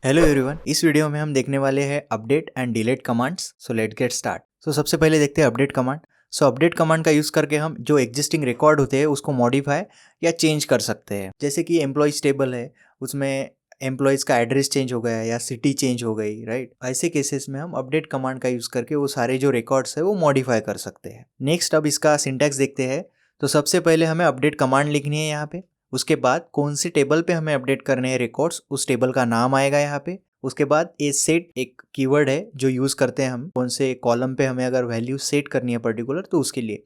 Hello everyone, इस video में हम देखने वाले हैं update and delete commands. So let's get start. So सबसे पहले देखते हैं update command. So update command का यूज़ करके हम जो एग्जिस्टिंग रिकॉर्ड होते हैं उसको मॉडिफाई या चेंज कर सकते हैं। जैसे कि एम्प्लॉयज़ टेबल है, उसमें एम्प्लॉयज़ का एड्रेस चेंज हो गया या सिटी चेंज हो गई, राइट। ऐसे केसेस में हम अपडेट कमांड का यूज़ करके वो सारे जो रिकॉर्ड्स है वो मॉडिफाई कर सकते हैं। नेक्स्ट अब इसका सिंटैक्स देखते हैं। तो सबसे पहले हमें अपडेट कमांड लिखनी है यहाँ पे। उसके बाद कौन सी टेबल पे हमें अपडेट करने हैं रिकॉर्ड्स, उस टेबल का नाम आएगा यहाँ पे। उसके बाद ए सेट एक कीवर्ड है जो यूज़ करते हैं हम कौन से कॉलम पे हमें अगर वैल्यू सेट करनी है पर्टिकुलर, तो उसके लिए।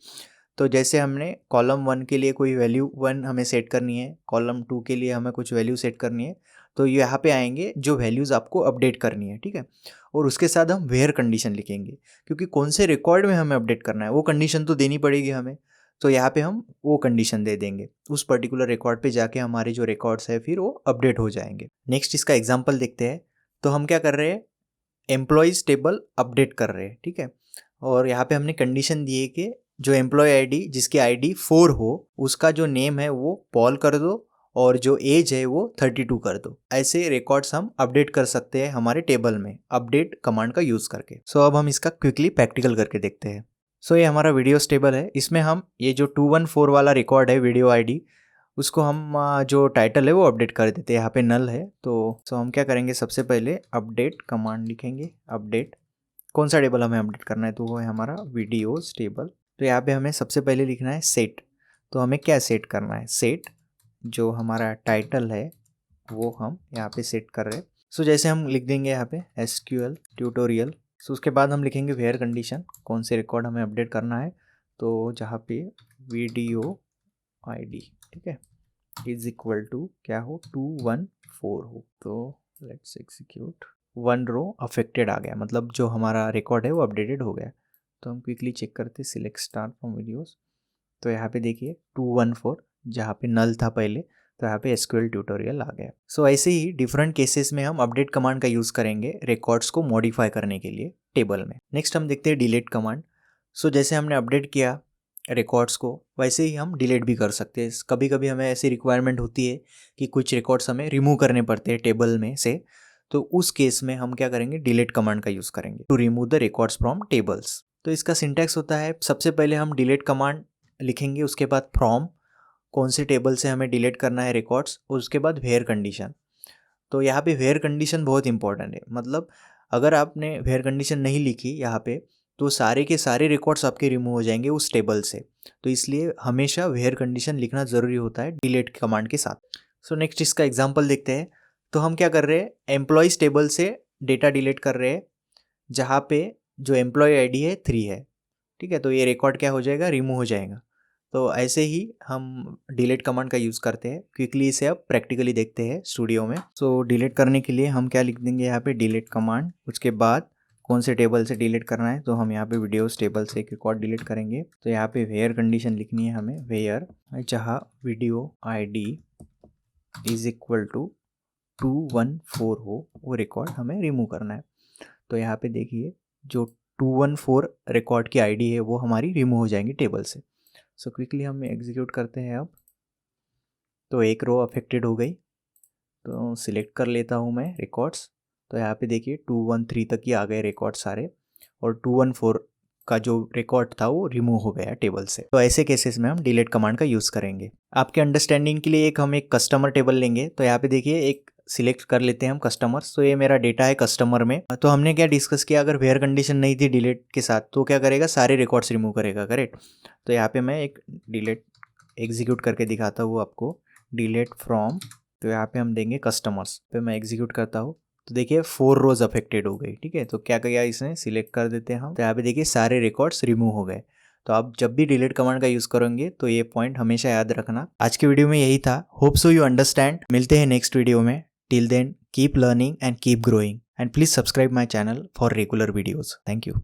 तो जैसे हमने कॉलम 1 के लिए कोई वैल्यू 1 हमें सेट करनी है, कॉलम 2 के लिए हमें कुछ वैल्यू सेट करनी है, तो यहाँ पे आएंगे जो वैल्यूज़ आपको अपडेट करनी है, ठीक है। और उसके साथ हम वेयर कंडीशन लिखेंगे, क्योंकि कौन से रिकॉर्ड में हमें अपडेट करना है वो कंडीशन तो देनी पड़ेगी हमें। तो यहाँ पे हम वो कंडीशन दे देंगे, उस पर्टिकुलर रिकॉर्ड पे जाके हमारे जो रिकॉर्ड्स है फिर वो अपडेट हो जाएंगे। नेक्स्ट इसका एग्जांपल देखते हैं। तो हम क्या कर रहे हैं, एम्प्लॉयज़ टेबल अपडेट कर रहे हैं, ठीक है। और यहाँ पे हमने कंडीशन दी है कि जो एम्प्लॉय आईडी जिसकी आईडी 4 हो, उसका जो नेम है वो पॉल कर दो और जो एज है वो 32 कर दो। ऐसे रिकॉर्ड्स हम अपडेट कर सकते हैं हमारे टेबल में अपडेट कमांड का यूज़ करके। सो अब हम इसका क्विकली प्रैक्टिकल करके देखते हैं। सो ये हमारा वीडियोस टेबल है, इसमें हम ये जो 214 वाला रिकॉर्ड है वीडियो आईडी, उसको हम जो टाइटल है वो अपडेट कर देते हैं। यहाँ पे नल है, तो हम क्या करेंगे, सबसे पहले अपडेट कमांड लिखेंगे। अपडेट कौन सा टेबल हमें अपडेट करना है, तो वो है हमारा वीडियोस टेबल। तो यहाँ पे हमें सबसे पहले लिखना है सेट। तो हमें क्या सेट करना है, सेट जो हमारा टाइटल है वो हम यहाँ पे सेट कर रहे हैं। सो जैसे हम लिख देंगे यहाँ पे SQL ट्यूटोरियल। सो उसके बाद हम लिखेंगे वेयर कंडीशन, कौन से रिकॉर्ड हमें अपडेट करना है, तो जहाँ पे वीडियो आईडी, ठीक है, इज इक्वल टू क्या हो, 214 हो। तो लेट्स एग्जीक्यूट। 1 रो अफेक्टेड आ गया, मतलब जो हमारा रिकॉर्ड है वो अपडेटेड हो गया। तो हम क्विकली चेक करते, सिलेक्ट स्टार फ्रॉम वीडियोस। तो यहाँ पे देखिए 214 जहाँ पे नल था पहले, तो यहाँ पे SQL ट्यूटोरियल आ गया। सो ऐसे ही डिफरेंट केसेस में हम अपडेट कमांड का यूज़ करेंगे रिकॉर्ड्स को मॉडिफाई करने के लिए टेबल में। नेक्स्ट हम देखते हैं डिलीट कमांड। सो जैसे हमने अपडेट किया रिकॉर्ड्स को, वैसे ही हम डिलीट भी कर सकते हैं। कभी कभी हमें ऐसी रिक्वायरमेंट होती है कि कुछ रिकॉर्ड्स हमें रिमूव करने पड़ते हैं टेबल में से, तो उस केस में हम क्या करेंगे, डिलीट कमांड का यूज़ करेंगे to remove the records from tables. तो इसका सिंटैक्स होता है, सबसे पहले हम डिलीट कमांड लिखेंगे, उसके बाद फ्रॉम कौन से टेबल से हमें डिलीट करना है रिकॉर्ड्स, और उसके बाद वेयर कंडीशन। तो यहाँ पे वेयर कंडीशन बहुत इंपॉर्टेंट है, मतलब अगर आपने वेयर कंडीशन नहीं लिखी यहाँ पे, तो सारे के सारे रिकॉर्ड्स आपके रिमूव हो जाएंगे उस टेबल से। तो इसलिए हमेशा वेयर कंडीशन लिखना ज़रूरी होता है डिलीट कमांड के साथ। सो नेक्स्ट इसका एग्जांपल देखते हैं। तो हम क्या कर रहे हैं, एम्प्लॉयज़ टेबल से डेटा डिलीट कर रहे हैं, जहाँ पे जो एम्प्लॉय आईडी है 3 है, ठीक है। तो ये रिकॉर्ड क्या हो जाएगा, रिमूव हो जाएगा। तो ऐसे ही हम डिलीट कमांड का यूज़ करते हैं। क्विकली इसे अब प्रैक्टिकली देखते हैं स्टूडियो में। सो डिलीट करने के लिए हम क्या लिख देंगे यहाँ पे, डिलीट कमांड। उसके बाद कौन से टेबल से डिलीट करना है, तो हम यहाँ पे वीडियोस टेबल से एक रिकॉर्ड डिलीट करेंगे। तो यहाँ पे वेयर कंडीशन लिखनी है हमें, वेयर जहाँ video ID is equal to 214 हो, वो रिकॉर्ड हमें रिमूव करना है। तो यहाँ पे देखिए जो 214 रिकॉर्ड की आईडी है वो हमारी रिमूव हो जाएंगी टेबल से। सो क्विकली हम एग्जीक्यूट करते हैं अब। तो एक रो अफेक्टेड हो गई, तो सिलेक्ट कर लेता हूँ मैं रिकॉर्ड्स। तो यहाँ पे देखिए 213 तक ही आ गए रिकॉर्ड सारे, और 214 का जो रिकॉर्ड था वो रिमूव हो गया टेबल से। तो ऐसे केसेस में हम डिलीट कमांड का यूज़ करेंगे। आपके अंडरस्टैंडिंग के लिए हम एक कस्टमर टेबल लेंगे। तो यहाँ पे देखिए एक सिलेक्ट कर लेते हैं हम कस्टमर्स। तो ये मेरा डेटा है कस्टमर में। तो हमने क्या डिस्कस किया, अगर वेयर कंडीशन नहीं थी डिलीट के साथ, तो क्या करेगा, सारे रिकॉर्ड्स रिमूव करेगा, करेक्ट। तो यहाँ पे मैं एक डिलीट एग्जीक्यूट करके दिखाता हूँ आपको, डिलीट फ्रॉम। तो यहाँ पे हम देंगे कस्टमर्स पे, मैं एग्जीक्यूट करता हूँ। तो देखिए 4 रोज अफेक्टेड हो गई, ठीक है। तो क्या किया इसने, सिलेक्ट कर देते हैं हम। तो यहाँ पे देखिए सारे रिकॉर्ड्स रिमूव हो गए। तो आप जब भी डिलीट कमांड का यूज़ करेंगे तो ये पॉइंट हमेशा याद रखना। आज के वीडियो में यही था, होप सो यू अंडरस्टैंड। मिलते हैं नेक्स्ट वीडियो में। Till then keep learning and keep growing, and please subscribe my channel for regular videos. Thank you.